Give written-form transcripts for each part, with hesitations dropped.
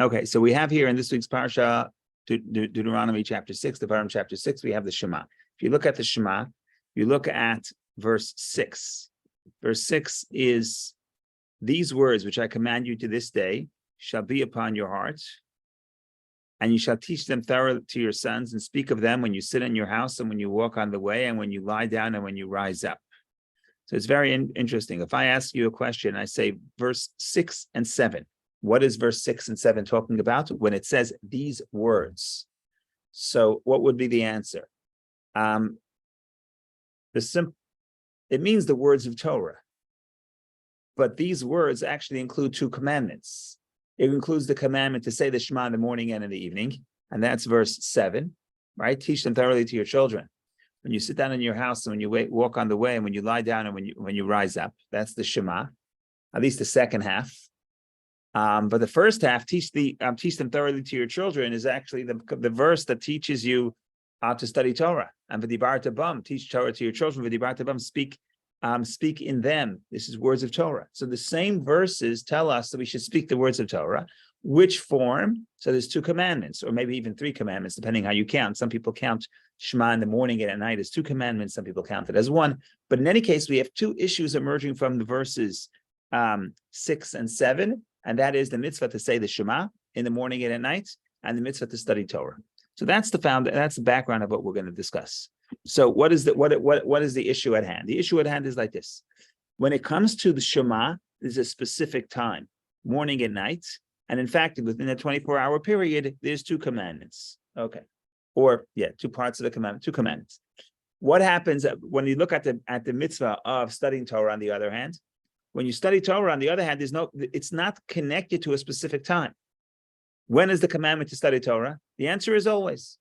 Okay, so we have here in this week's parsha, Deuteronomy chapter 6, the bottom chapter 6, we have the Shema. If you look at the Shema, you look at verse 6. Verse 6 is, these words which I command you to this day shall be upon your heart, and you shall teach them thoroughly to your sons, and speak of them when you sit in your house, and when you walk on the way, and when you lie down, and when you rise up. So it's very interesting. If I ask you a question, I say verse 6 and 7. What is verse 6 and 7 talking about when it says these words? So what would be the answer? It means the words of Torah. But these words actually include two commandments. It includes the commandment to say the Shema in the morning and in the evening, and that's verse 7, right? Teach them thoroughly to your children. When you sit down in your house, and when you walk on the way, and when you lie down, and when you rise up, that's the Shema. At least the second half. But the first half, teach them thoroughly to your children, is actually the verse that teaches you to study Torah. And v'dibarta bam, teach Torah to your children. V'dibarta bam, speak in them. This is words of Torah. So the same verses tell us that we should speak the words of Torah. Which form? So there's two commandments, or maybe even three commandments, depending how you count. Some people count Shema in the morning and at night as two commandments. Some people count it as one. But in any case, we have two issues emerging from the verses 6 and 7. And that is the mitzvah to say the Shema in the morning and at night, and the mitzvah to study Torah. So that's the background of what we're going to discuss. So what is the issue at hand? The issue at hand is like this. When it comes to the Shema, there's a specific time, morning and night. And in fact, within a 24-hour period, there's two commandments. Okay. Two parts of the commandment, two commandments. What happens when you look at the mitzvah of studying Torah on the other hand? When you study Torah, on the other hand, it's not connected to a specific time. When is the commandment to study Torah? The answer is always.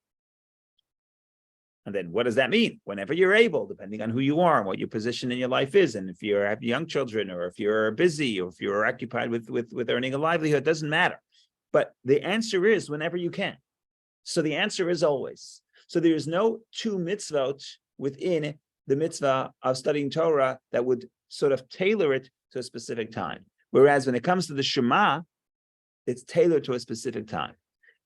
And then what does that mean? Whenever you're able, depending on who you are and what your position in your life is. And if you have young children, or if you're busy, or if you're occupied with earning a livelihood, it doesn't matter. But the answer is whenever you can. So the answer is always. So there is no two mitzvot within the mitzvah of studying Torah that would sort of tailor it to a specific time. Whereas when it comes to the Shema, it's tailored to a specific time.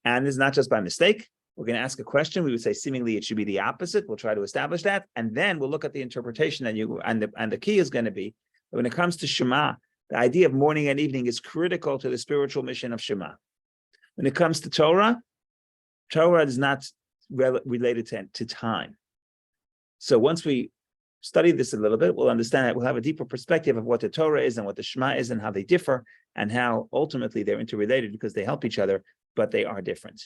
And it's not just by mistake. We're going to ask a question. We would say seemingly it should be the opposite. We'll try to establish that. And then we'll look at the interpretation, and the key is going to be, when it comes to Shema, the idea of morning and evening is critical to the spiritual mission of Shema. When it comes to Torah, Torah is not related to time. So once we study this a little bit, we'll understand that we'll have a deeper perspective of what the Torah is and what the Shema is and how they differ, and how ultimately they're interrelated because they help each other, but they are different.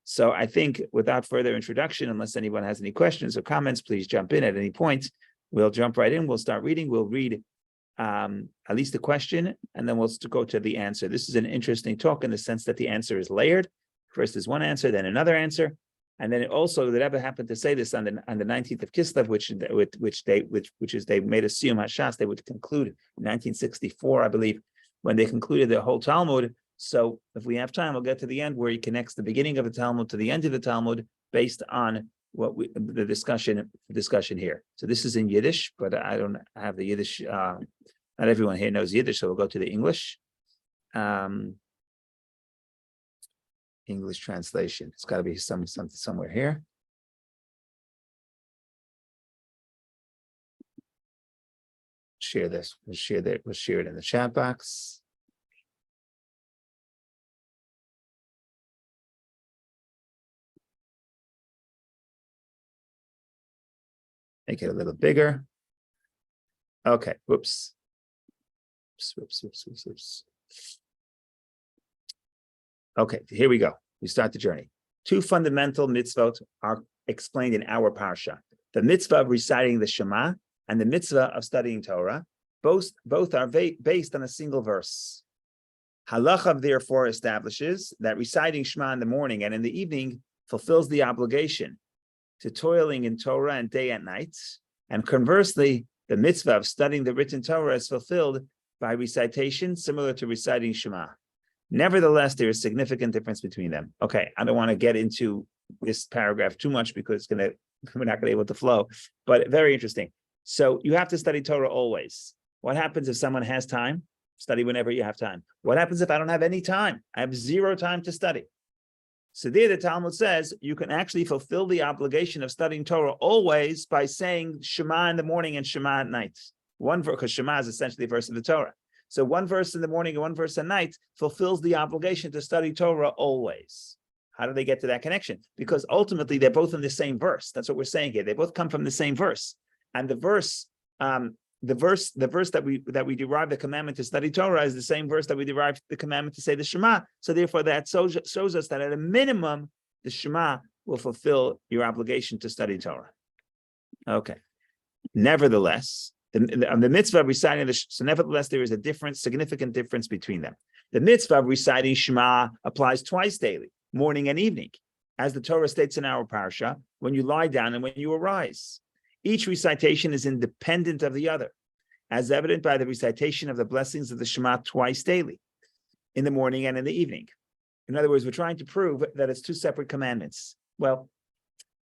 So I think without further introduction, unless anyone has any questions or comments, please jump in at any point. We'll jump right in. We'll start reading. We'll read at least the question, and then we'll go to the answer. This is an interesting talk in the sense that the answer is layered. First is one answer, then another answer. And then also, the Rebbe happened to say this on the 19th of Kislev, which is they made a siyum hashas. They would conclude in 1964, I believe, when they concluded the whole Talmud. So if we have time, we'll get to the end where he connects the beginning of the Talmud to the end of the Talmud based on the discussion here. So this is in Yiddish, but I don't have the Yiddish. Not everyone here knows Yiddish, so we'll go to the English. English translation. It's got to be something somewhere here. Share this. We'll share it in the chat box. Make it a little bigger. Okay. Whoops. Whoops. Okay, here we go. We start the journey. Two fundamental mitzvot are explained in our parsha. The mitzvah of reciting the Shema and the mitzvah of studying Torah. Both are based on a single verse. Halacha therefore establishes that reciting Shema in the morning and in the evening fulfills the obligation to toiling in Torah and day and night. And conversely, the mitzvah of studying the written Torah is fulfilled by recitation similar to reciting Shema. Nevertheless, there is significant difference between them. Okay, I don't want to get into this paragraph too much because we're not going to be able to flow, but very interesting. So you have to study Torah always. What happens if someone has time Study whenever you have time. What happens if I don't have any time? I have zero time to study. So there the Talmud says you can actually fulfill the obligation of studying Torah always by saying Shema in the morning and Shema at night. One verse, because Shema is essentially a verse of the Torah. So one verse in the morning and one verse at night fulfills the obligation to study Torah always. How do they get to that connection? Because ultimately they're both in the same verse. That's what we're saying here. They both come from the same verse. And the verse that we derive the commandment to study Torah is the same verse that we derive the commandment to say the Shema. So therefore that shows us that at a minimum, the Shema will fulfill your obligation to study Torah. Okay. Nevertheless, the mitzvah of reciting nevertheless, there is a significant difference between them. The mitzvah of reciting Shema applies twice daily, morning and evening, as the Torah states in our parsha, when you lie down and when you arise. Each recitation is independent of the other, as evident by the recitation of the blessings of the Shema twice daily, in the morning and in the evening. In other words, we're trying to prove that it's two separate commandments. Well,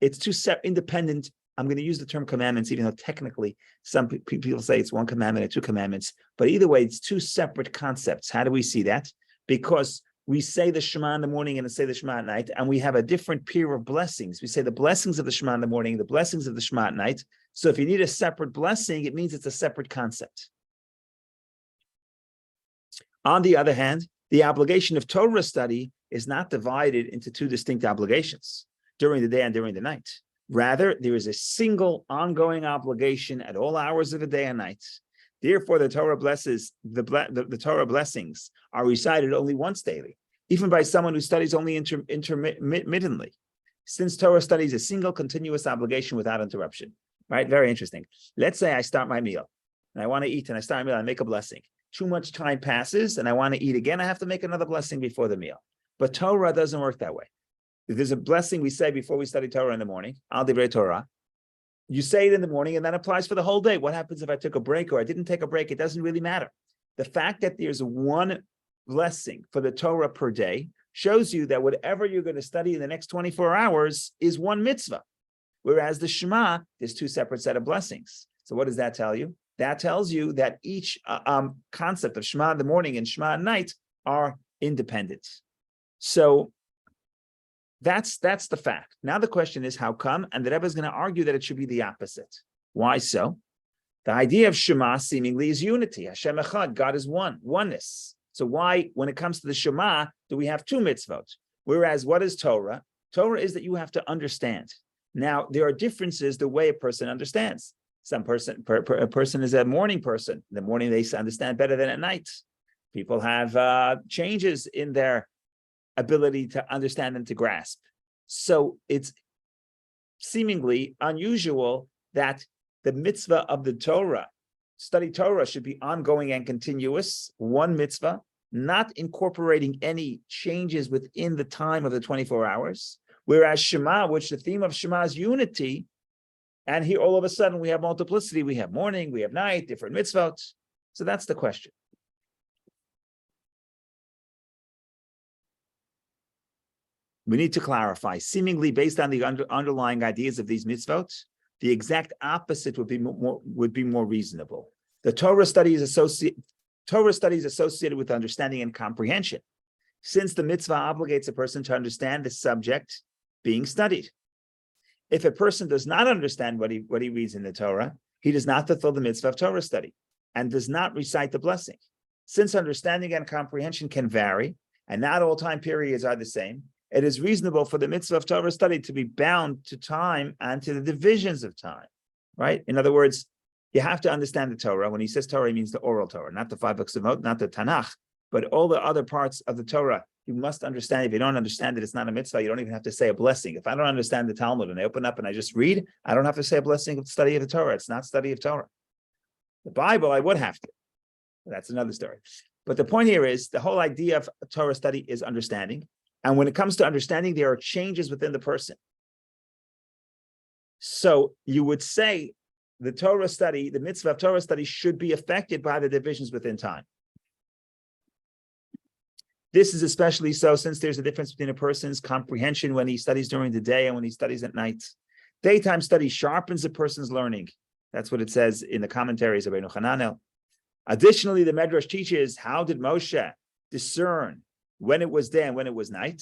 it's two independent. I'm going to use the term commandments, even though technically some people say it's one commandment or two commandments. But either way, it's two separate concepts. How do we see that? Because we say the Shema in the morning and say the Shema at night, and we have a different tier of blessings. We say the blessings of the Shema in the morning, the blessings of the Shema at night. So if you need a separate blessing, it means it's a separate concept. On the other hand, the obligation of Torah study is not divided into two distinct obligations, during the day and during the night. Rather, there is a single ongoing obligation at all hours of the day and night. Therefore, the Torah the Torah blessings are recited only once daily, even by someone who studies only intermittently, since Torah study is a single continuous obligation without interruption. Right? Very interesting. Let's say I start my meal and I want to eat, and I start my meal, I make a blessing. Too much time passes and I want to eat again. I have to make another blessing before the meal. But Torah doesn't work that way. If there's a blessing we say before we study Torah in the morning, Al Divrei Torah, you say it in the morning and that applies for the whole day. What happens if I took a break or I didn't take a break? It doesn't really matter. The fact that there's one blessing for the Torah per day shows you that whatever you're going to study in the next 24 hours is one mitzvah. Whereas the Shema, there's two separate set of blessings. So what does that tell you? That tells you that each concept of Shema in the morning and Shema at night are independent. So that's the fact. Now the question is how come? And the Rebbe is going to argue that it should be the opposite. Why so? The idea of Shema seemingly is unity. Hashem Echad, God is one, oneness. So why, when it comes to the Shema, do we have two mitzvot? Whereas what is Torah? Torah is that you have to understand. Now, there are differences the way a person understands. A person is a morning person. In the morning, they understand better than at night. People have changes in their ability to understand and to grasp. So it's seemingly unusual that the mitzvah of the Torah, study Torah, should be ongoing and continuous, one mitzvah, not incorporating any changes within the time of the 24 hours. Whereas Shema, which the theme of Shema is unity, and here all of a sudden we have multiplicity, we have morning, we have night, different mitzvot. So that's the question. We need to clarify, seemingly based on the underlying ideas of these mitzvot, the exact opposite would be more reasonable. The Torah study is associated with understanding and comprehension, since the mitzvah obligates a person to understand the subject being studied. If a person does not understand what he reads in the Torah, he does not fulfill the mitzvah of Torah study and does not recite the blessing. Since understanding and comprehension can vary, and not all time periods are the same, it is reasonable for the mitzvah of Torah study to be bound to time and to the divisions of time, right? In other words, you have to understand the Torah. When he says Torah, he means the oral Torah, not the 5 books of Moses, not the Tanakh, but all the other parts of the Torah. You must understand. If you don't understand it, it's not a mitzvah. You don't even have to say a blessing. If I don't understand the Talmud and I open up and I just read, I don't have to say a blessing of study of the Torah. It's not study of Torah. The Bible, I would have to. That's another story. But the point here is the whole idea of Torah study is understanding. And when it comes to understanding, there are changes within the person. So you would say the Torah study, the mitzvah of Torah study should be affected by the divisions within time. This is especially so since there's a difference between a person's comprehension when he studies during the day and when he studies at night. Daytime study sharpens a person's learning. That's what it says in the commentaries of Hananel. Additionally, the Medrash teaches, how did Moshe discern when it was day and when it was night?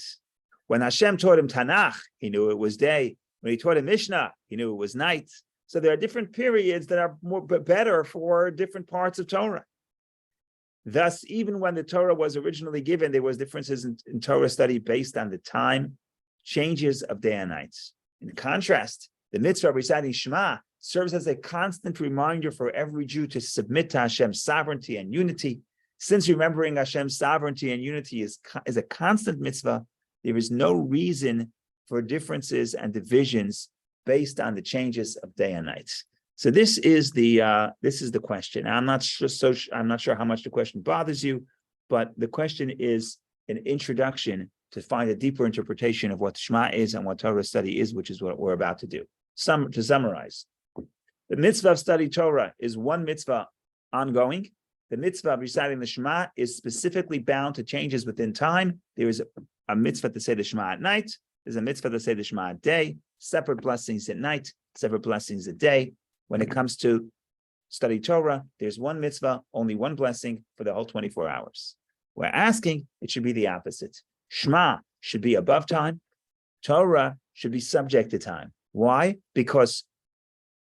When Hashem taught him Tanakh, he knew it was day. When he taught him Mishnah, he knew it was night. So there are different periods that are better for different parts of Torah. Thus, even when the Torah was originally given, there was differences in Torah study based on the time changes of day and night. In contrast, the mitzvah of reciting Shema serves as a constant reminder for every Jew to submit to Hashem's sovereignty and unity. Since remembering Hashem's sovereignty and unity is a constant mitzvah, there is no reason for differences and divisions based on the changes of day and night. So this is the question. I'm not sure how much the question bothers you, but the question is an introduction to find a deeper interpretation of what Shema is and what Torah study is, which is what we're about to do. To summarize, the mitzvah of study Torah is one mitzvah ongoing. The mitzvah of reciting the Shema is specifically bound to changes within time. There is a mitzvah to say the Shema at night. There's a mitzvah to say the Shema at day. Separate blessings at night, separate blessings at day. When it comes to study Torah, there's one mitzvah, only one blessing for the whole 24 hours. We're asking, it should be the opposite. Shema should be above time. Torah should be subject to time. Why? Because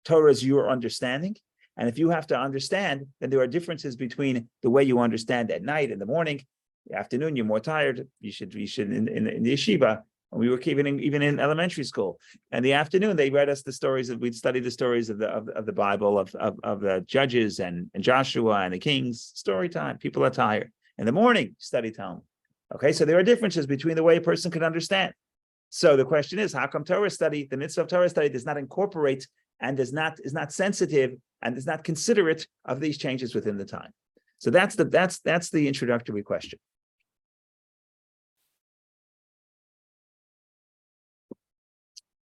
Torah is your understanding. And if you have to understand, then there are differences between the way you understand at night, in the morning, the afternoon, you're more tired. You should in the yeshiva. We were even in elementary school. In the afternoon, they read us the stories we'd studied the stories of the Bible, of the judges and Joshua and the kings. Story time. People are tired. In the morning, study Talmud. Okay, so there are differences between the way a person can understand. So the question is, how come Torah study, the mitzvah of Torah study, does not incorporate and is not sensitive and is not considerate of these changes within the time? So that's the introductory question.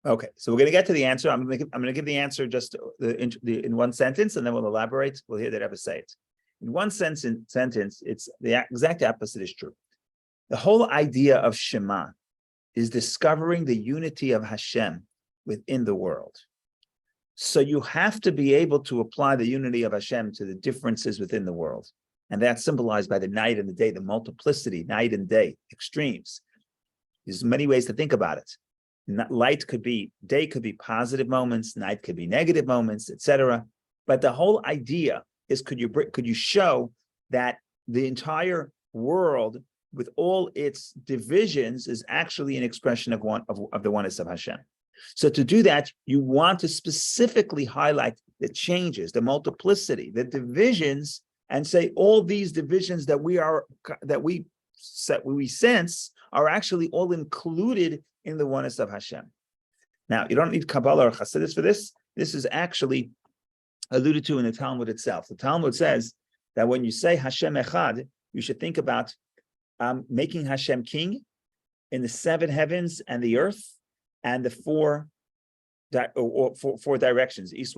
Okay, so we're going to get to the answer. I'm going to give the answer just in one sentence, and then we'll elaborate. We'll hear that Rebbe say it. In one sentence, it's the exact opposite is true. The whole idea of Shema is discovering the unity of Hashem within the world. So you have to be able to apply the unity of Hashem to the differences within the world. And that's symbolized by the night and the day, the multiplicity, night and day, extremes. There's many ways to think about it. Day could be positive moments, night could be negative moments, etc. But the whole idea is, could you show that the entire world, with all its divisions, is actually an expression of the oneness of Hashem. So to do that, you want to specifically highlight the changes, the multiplicity, the divisions, and say all these divisions that we sense are actually all included in the oneness of Hashem. Now, you don't need Kabbalah or Chassidus for this. This is actually alluded to in the Talmud itself. The Talmud says that when you say Hashem Echad, you should think about making Hashem king in the seven heavens and the earth and the four directions, east,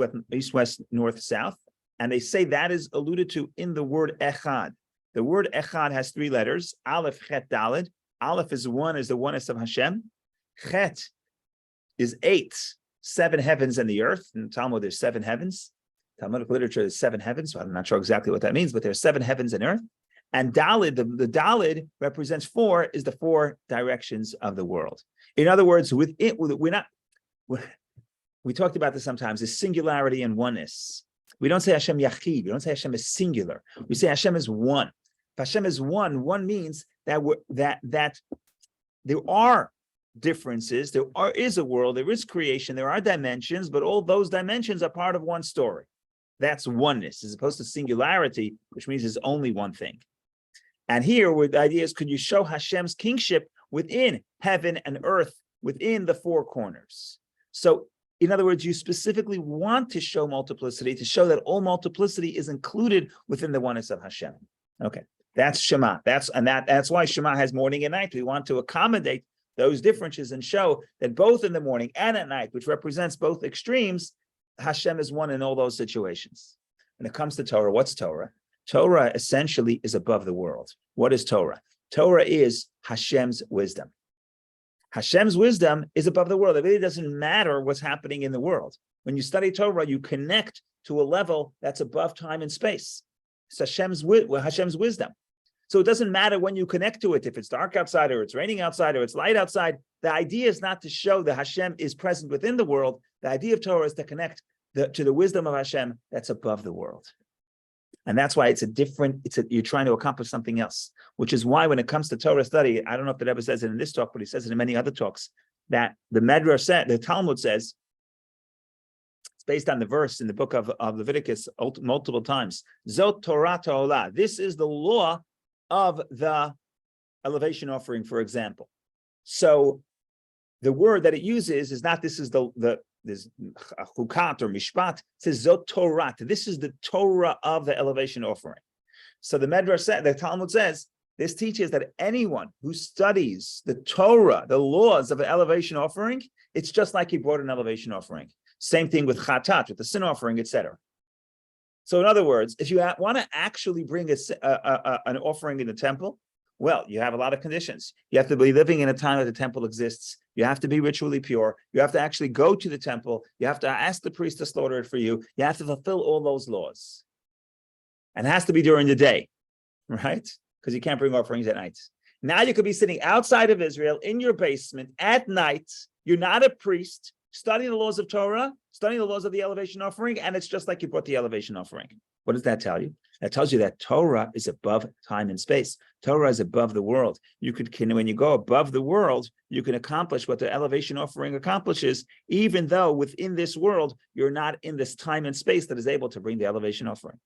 west, north, south. And they say that is alluded to in the word Echad. The word Echad has three letters, Aleph, Chet, Daled. Aleph is the oneness of Hashem. Chet is 8, 7 heavens and the earth. In the Talmud, there's 7 heavens. Talmudic literature is 7 heavens, so I'm not sure exactly what that means, but there's 7 heavens and earth. And Daled, the Daled represents 4, is the 4 directions of the world. In other words, we talked about this sometimes, is singularity and oneness. We don't say Hashem Yachid, we don't say Hashem is singular. We say Hashem is one. If Hashem is one means that there are differences, there is a world, there is creation, there are dimensions, but all those dimensions are part of one story. That's oneness, as opposed to singularity, which means there's only one thing. And here, where the idea is, could you show Hashem's kingship within heaven and earth, within the 4 corners? So, in other words, you specifically want to show multiplicity, to show that all multiplicity is included within the oneness of Hashem. Okay, that's Shema. That's why Shema has morning and night. We want to accommodate those differences and show that both in the morning and at night, which represents both extremes, Hashem is one in all those situations. When it comes to Torah, what's Torah? Torah essentially is above the world. What is Torah? Torah is Hashem's wisdom. Hashem's wisdom is above the world. It really doesn't matter what's happening in the world. When you study Torah, you connect to a level that's above time and space. It's Hashem's wisdom. So it doesn't matter when you connect to it, if it's dark outside or it's raining outside or it's light outside. The idea is not to show that Hashem is present within the world. The idea of Torah is to connect to the wisdom of Hashem that's above the world. And that's why you're trying to accomplish something else, which is why when it comes to Torah study, I don't know if the Rebbe says it in this talk, but he says it in many other talks, that the Talmud says, it's based on the verse in the book of Leviticus multiple times, Zot Torah Ta'olah. This is the law of the elevation offering, for example. So the word that it uses is not this is this chukat or mishpat. It says Zot Torah. This is the Torah of the elevation offering. So the Medrash said, the Talmud says, this teaches that anyone who studies the Torah, the laws of an elevation offering, it's just like he brought an elevation offering. Same thing with chatat, with the sin offering, etc. So in other words, if you want to actually bring an offering in the temple, well, you have a lot of conditions. You have to be living in a time that the temple exists. You have to be ritually pure. You have to actually go to the temple. You have to ask the priest to slaughter it for you. You have to fulfill all those laws. And it has to be during the day, right? Because you can't bring offerings at night. Now you could be sitting outside of Israel in your basement at night. You're not a priest, studying the laws of Torah, studying the laws of the elevation offering, and it's just like you brought the elevation offering. What does that tell you? That tells you that Torah is above time and space. Torah is above the world. When you go above the world, you can accomplish what the elevation offering accomplishes, even though within this world, you're not in this time and space that is able to bring the elevation offering.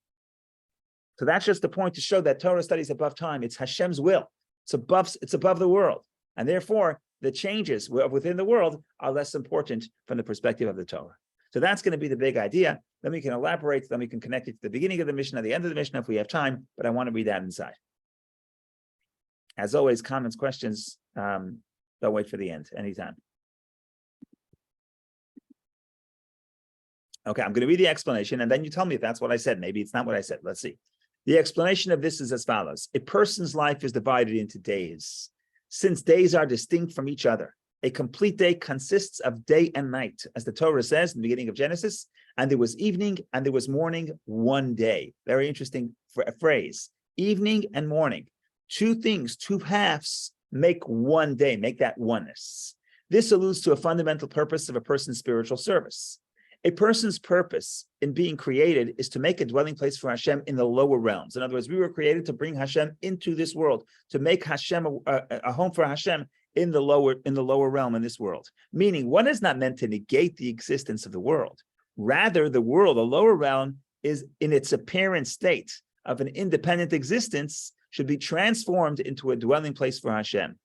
So that's just the point to show that Torah study is above time. It's Hashem's will. It's above the world. And therefore, the changes within the world are less important from the perspective of the Torah. So that's going to be the big idea. Then we can elaborate, then we can connect it to the beginning of the Mishnah, the end of the Mishnah if we have time, but I want to read that inside. As always, comments, questions, don't wait for the end, anytime. Okay, I'm going to read the explanation, and then you tell me if that's what I said. Maybe it's not what I said. Let's see. The explanation of this is as follows. A person's life is divided into days. Since days are distinct from each other, a complete day consists of day and night, as the Torah says in the beginning of Genesis, and there was evening and there was morning one day. Very interesting phrase. Evening and morning. Two things, two halves make one day, make that oneness. This alludes to a fundamental purpose of a person's spiritual service. A person's purpose in being created is to make a dwelling place for Hashem in the lower realms. In other words, we were created to bring Hashem into this world, to make Hashem a home for Hashem in the lower realm in this world. Meaning, one is not meant to negate the existence of the world. Rather, the world, the lower realm, is in its apparent state of an independent existence, should be transformed into a dwelling place for Hashem,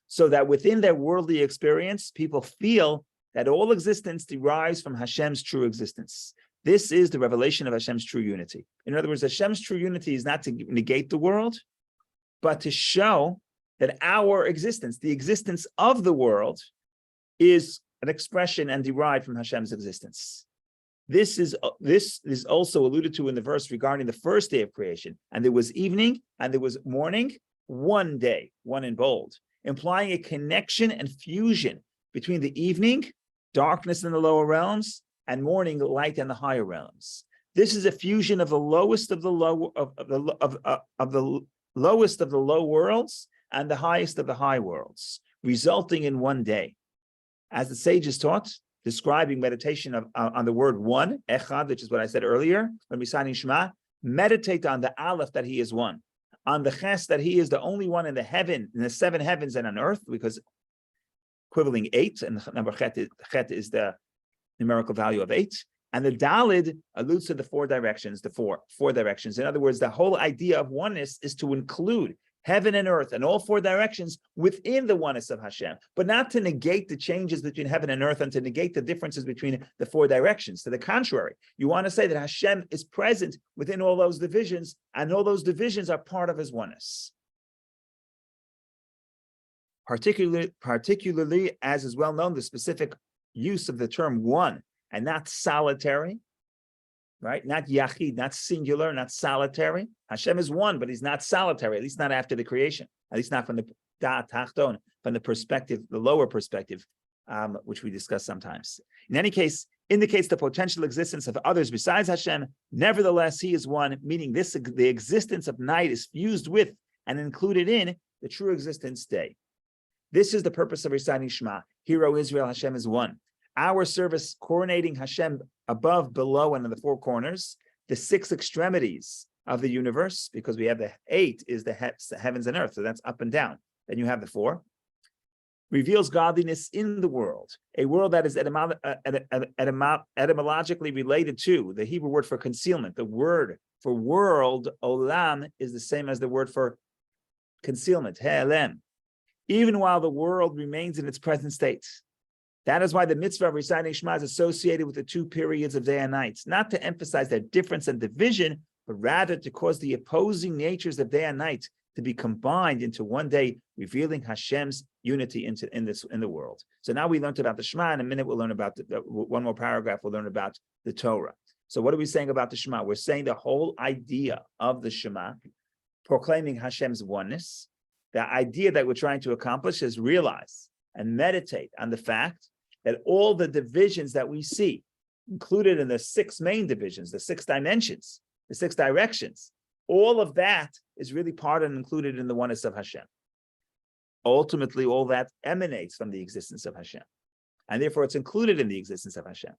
so that within their worldly experience, people feel that all existence derives from Hashem's true existence. This is the revelation of Hashem's true unity. In other words, Hashem's true unity is not to negate the world, but to show that our existence, the existence of the world, is an expression and derived from Hashem's existence. This is also alluded to in the verse regarding the first day of creation. And there was evening and there was morning, one day, one in bold, implying a connection and fusion between the evening, darkness in the lower realms, and morning, light in the higher realms. This is a fusion of the lowest of the low of the lowest of the low worlds and the highest of the high worlds, resulting in one day. As the sages taught, describing meditation on the word one, echad, which is what I said earlier, when reciting Shema, meditate on the aleph that he is one, on the ches that he is the only one in the seven heavens and on earth, because equivalent 8, and the number chet is the numerical value of 8, and the dalid alludes to the four directions, four directions. In other words, the whole idea of oneness is to include heaven and earth and all four directions within the oneness of Hashem, but not to negate the changes between heaven and earth and to negate the differences between the four directions. To the contrary, you want to say that Hashem is present within all those divisions, and all those divisions are part of his oneness. Particularly, as is well known, the specific use of the term one and not solitary, right? Not yachid, not singular, not solitary. Hashem is one, but he's not solitary, at least not after the creation, at least not from the da'at tachton, from the perspective, the lower perspective, which we discuss sometimes. In any case, indicates the potential existence of others besides Hashem. Nevertheless, he is one, meaning the existence of night is fused with and included in the true existence day. This is the purpose of reciting Shema. Hear, O Israel, Hashem is one. Our service coronating Hashem above, below, and in the four corners, the six extremities of the universe, because we have the 8 is the heavens and earth, so that's up and down. Then you have the 4. Reveals godliness in the world, a world that is etymologically related to the Hebrew word for concealment. The word for world, olam, is the same as the word for concealment, he'elem, even while the world remains in its present state. That is why the mitzvah of reciting Shema is associated with the 2 periods of day and night, not to emphasize their difference and division, but rather to cause the opposing natures of day and night to be combined into one day, revealing Hashem's unity in the world. So now we learned about the Shema. In a minute, we'll learn about one more paragraph. We'll learn about the Torah. So what are we saying about the Shema? We're saying the whole idea of the Shema, proclaiming Hashem's oneness. The idea that we're trying to accomplish is realize and meditate on the fact that all the divisions that we see, included in the 6 main divisions, the 6 dimensions, the 6 directions, all of that is really part and included in the oneness of Hashem. Ultimately, all that emanates from the existence of Hashem. And therefore, it's included in the existence of Hashem.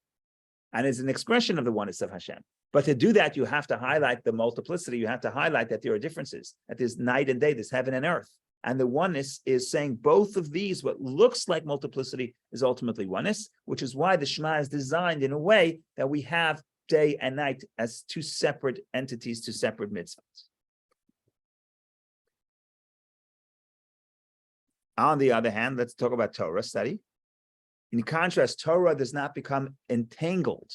And is an expression of the oneness of Hashem. But to do that, you have to highlight the multiplicity. You have to highlight that there are differences, that there's night and day, there's heaven and earth. And the oneness is saying both of these, what looks like multiplicity is ultimately oneness, which is why the Shema is designed in a way that we have day and night as 2 separate entities, 2 separate mitzvahs. On the other hand, let's talk about Torah study. In contrast, Torah does not become entangled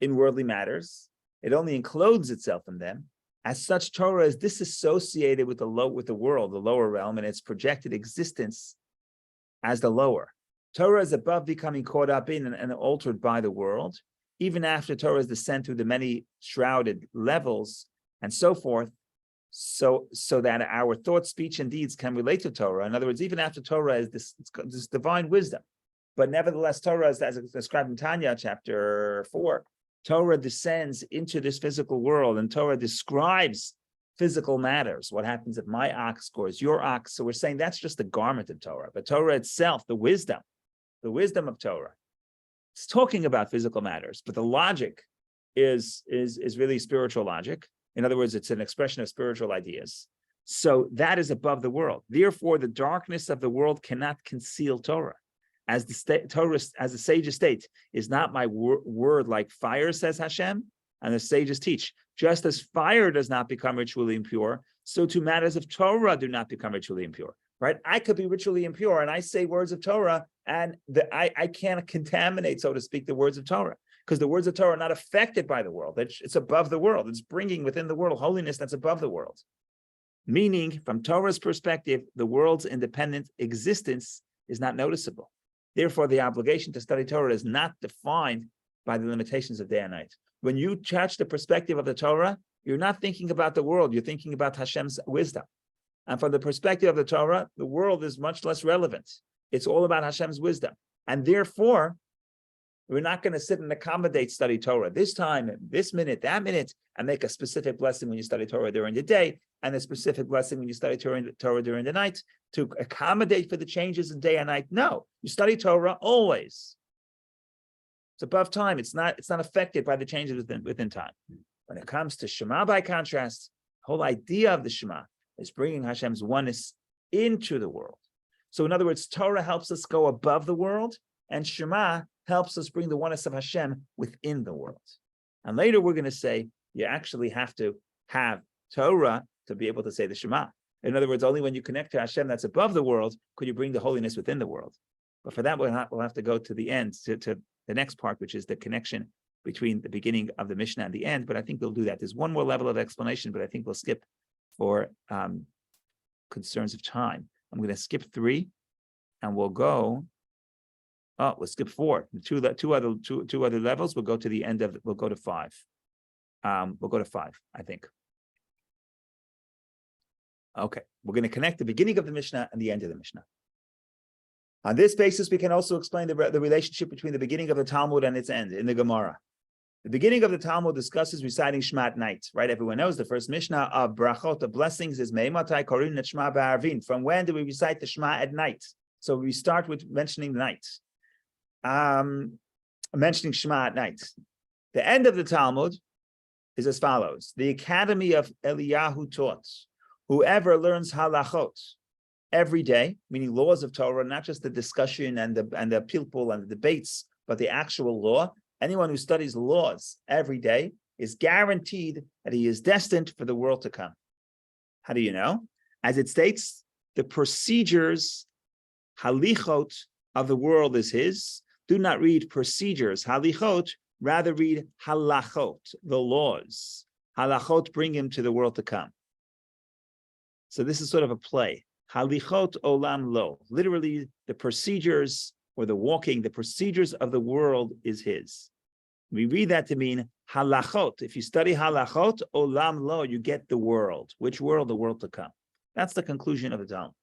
in worldly matters. It only includes itself in them. As such, Torah is disassociated with the world, the lower realm, and its projected existence as the lower. Torah is above becoming caught up in and altered by the world, even after Torah's descent through the many shrouded levels and so forth, so that our thoughts, speech, and deeds can relate to Torah. In other words, even after Torah is this divine wisdom, but nevertheless, Torah, as described in Tanya, chapter 4, Torah descends into this physical world, and Torah describes physical matters. What happens if my ox scores your ox? So we're saying that's just the garment of Torah, but Torah itself, the wisdom of Torah, it's talking about physical matters, but the logic is really spiritual logic. In other words, it's an expression of spiritual ideas. So that is above the world. Therefore, the darkness of the world cannot conceal Torah. As the sages state, is not my word like fire, says Hashem, and the sages teach. Just as fire does not become ritually impure, so too matters of Torah do not become ritually impure. Right? I could be ritually impure, and I say words of Torah, and I can't contaminate, so to speak, the words of Torah, because the words of Torah are not affected by the world. It's above the world. It's bringing within the world holiness that's above the world. Meaning, from Torah's perspective, the world's independent existence is not noticeable. Therefore, the obligation to study Torah is not defined by the limitations of day and night. When you touch the perspective of the Torah, you're not thinking about the world, you're thinking about Hashem's wisdom. And from the perspective of the Torah, the world is much less relevant. It's all about Hashem's wisdom. And therefore, we're not going to sit and accommodate study Torah this time, this minute, that minute, and make a specific blessing when you study Torah during the day, and a specific blessing when you study Torah during the night, to accommodate for the changes in day and night. No, you study Torah always. It's above time. It's not affected by the changes within time. When it comes to Shema, by contrast, the whole idea of the Shema is bringing Hashem's oneness into the world. So in other words, Torah helps us go above the world, and Shema helps us bring the oneness of Hashem within the world. And later we're going to say, you actually have to have Torah to be able to say the Shema. In other words, only when you connect to Hashem that's above the world could you bring the holiness within the world. But for that, we'll have to go to the end, to the next part, which is the connection between the beginning of the Mishnah and the end. But I think we'll do that. There's one more level of explanation, but I think we'll skip for concerns of time. I'm going to skip 3, and we'll go. Oh, we'll skip 4. The two other levels. We'll go to the end of. We'll go to 5. We'll go to 5, I think. Okay, we're going to connect the beginning of the Mishnah and the end of the Mishnah. On this basis, we can also explain the relationship between the beginning of the Talmud and its end in the Gemara. The beginning of the Talmud discusses reciting Shema at night, right? Everyone knows the first Mishnah of Brachot, the blessings, is Me'ematai Korin et Shema ba'arvin. From when do we recite the Shema at night? So we start with mentioning the night. Mentioning Shema at night. The end of the Talmud is as follows. The Academy of Eliyahu taught, whoever learns halachot every day, meaning laws of Torah, not just the discussion and the pilpul and the debates, but the actual law. Anyone who studies laws every day is guaranteed that he is destined for the world to come. How do you know? As it states, the procedures, halichot, of the world is his. Do not read procedures, halichot, rather read halachot, the laws. Halachot bring him to the world to come. So this is sort of a play. Halichot olam lo. Literally, the procedures or the walking, the procedures of the world is his. We read that to mean halachot. If you study halachot, olam lo, you get the world. Which world? The world to come. That's the conclusion of the Talmud.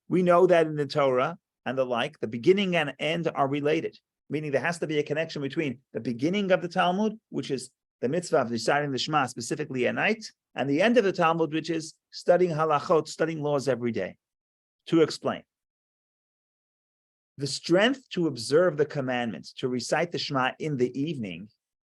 We know that in the Torah and the like, the beginning and end are related, meaning there has to be a connection between the beginning of the Talmud, which is the mitzvah of reciting the Shema specifically at night, and the end of the Talmud, which is studying halachot, studying laws every day. To explain. The strength to observe the commandments, to recite the Shema in the evening,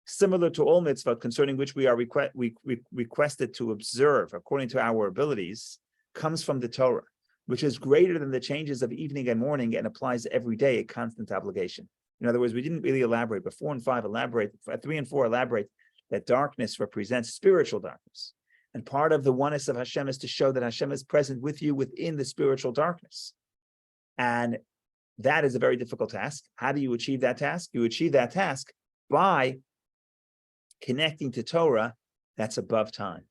similar to all mitzvot concerning which we are requested to observe according to our abilities, comes from the Torah, which is greater than the changes of evening and morning and applies every day, a constant obligation. In other words, we didn't really elaborate, but 4 and 5 elaborate, 3 and 4 elaborate that darkness represents spiritual darkness. And part of the oneness of Hashem is to show that Hashem is present with you within the spiritual darkness. And that is a very difficult task. How do you achieve that task? You achieve that task by connecting to Torah that's above time.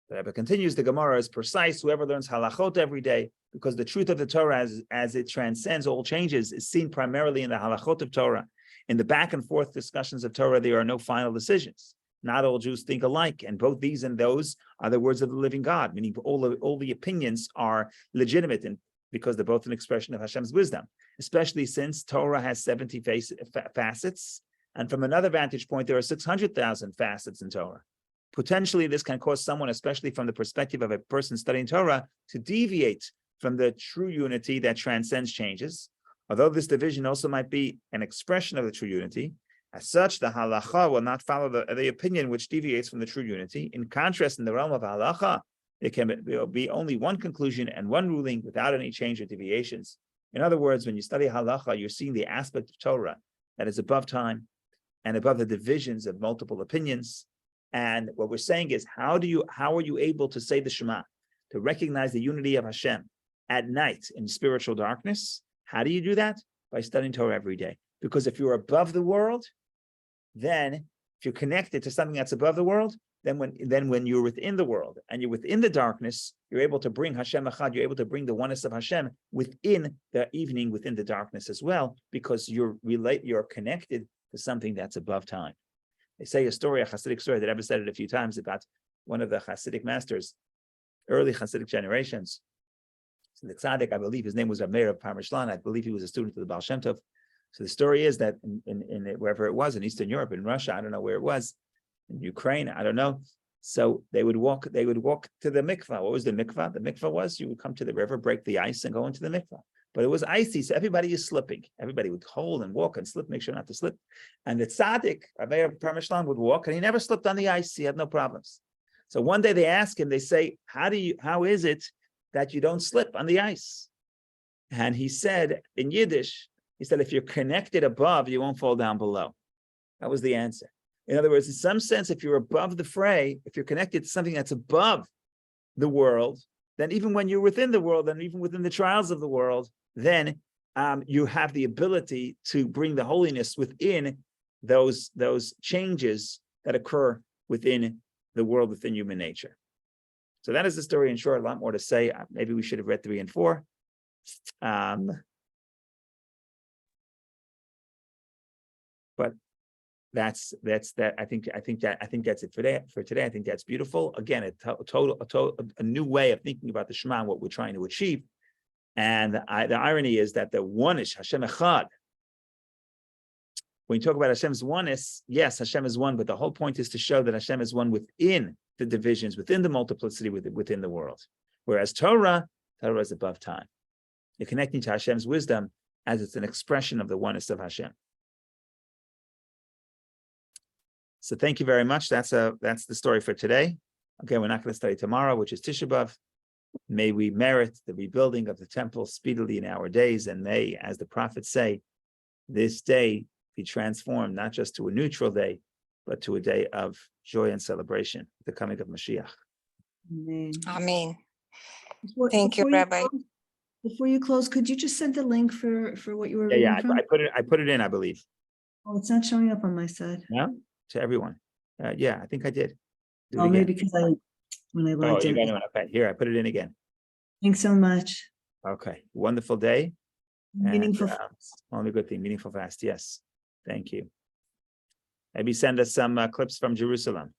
The Rebbe continues, the Gemara is precise. Whoever learns halachot every day, because the truth of the Torah as it transcends all changes is seen primarily in the halachot of Torah. In the back and forth discussions of Torah, there are no final decisions. Not all Jews think alike, and both these and those are the words of the living God, meaning all the opinions are legitimate and because they're both an expression of Hashem's wisdom, especially since Torah has 70 facets, and from another vantage point, there are 600,000 facets in Torah. Potentially, this can cause someone, especially from the perspective of a person studying Torah, to deviate from the true unity that transcends changes, although this division also might be an expression of the true unity. As such, the halacha will not follow the opinion which deviates from the true unity. In contrast, in the realm of halacha, there will be only one conclusion and one ruling without any change or deviations. In other words, when you study halacha, you're seeing the aspect of Torah that is above time and above the divisions of multiple opinions. And what we're saying is, how are you able to say the Shema, to recognize the unity of Hashem at night in spiritual darkness? How do you do that? By studying Torah every day. Because if you're above the world, then if you're connected to something that's above the world, then when you're within the world and you're within the darkness, you're able to bring Hashem Echad, you're able to bring the oneness of Hashem within the evening, within the darkness as well, because you're connected to something that's above time. They say a Hasidic story that I've said it a few times about one of the Hasidic masters, early Hasidic generations. So the tzaddik, I believe his name was Rameir of Parmishlan. I believe he was a student of the Baal Shem Tov. So the story is that in wherever it was, in Eastern Europe, in Russia, I don't know where it was, in Ukraine, I don't know. So they would walk to the mikvah. What was the mikvah? The mikvah was you would come to the river, break the ice, and go into the mikvah. But it was icy, so everybody is slipping. Everybody would hold and walk and slip, make sure not to slip. And the tzaddik, Rameir Parmishlan, would walk, and he never slipped on the ice. He had no problems. So one day they ask him, they say, how is it that you don't slip on the ice? And he said in Yiddish, he said, if you're connected above, you won't fall down below. That was the answer. In other words, in some sense, if you're above the fray, if you're connected to something that's above the world, then even when you're within the world, and even within the trials of the world, then you have the ability to bring the holiness within those changes that occur within the world, within human nature. So that is the story in short. A lot more to say. Maybe we should have read 3 and 4. But that's that. I think that's it for today. I think that's beautiful. Again, a new way of thinking about the Shema and what we're trying to achieve. And the irony is that the one is Hashem Echad. When you talk about Hashem's oneness, yes, Hashem is one, but the whole point is to show that Hashem is one within the divisions, within the multiplicity, within the world. Whereas Torah is above time. You're connecting to Hashem's wisdom as it's an expression of the oneness of Hashem. So thank you very much. That's the story for today. Okay, we're not going to study tomorrow, which is Tisha B'Av. May we merit the rebuilding of the temple speedily in our days, and may, as the prophets say, this day be transformed not just to a neutral day, but to a day of joy and celebration, the coming of Mashiach. Amen. Amen. Thank you, Rabbi. Before you close, could you just send the link for what you were reading Yeah, from? I put it in, I believe. Oh, it's not showing up on my side. Yeah, to everyone. Yeah, I think I did. Oh, maybe because when I logged in. Okay, here, I put it in again. Thanks so much. Okay, wonderful day. Meaningful. Only good thing, meaningful fast. Yes, thank you. Maybe send us some clips from Jerusalem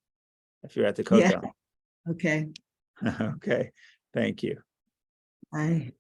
if you're at the Kotel. Yeah. Okay. Okay, thank you. Bye.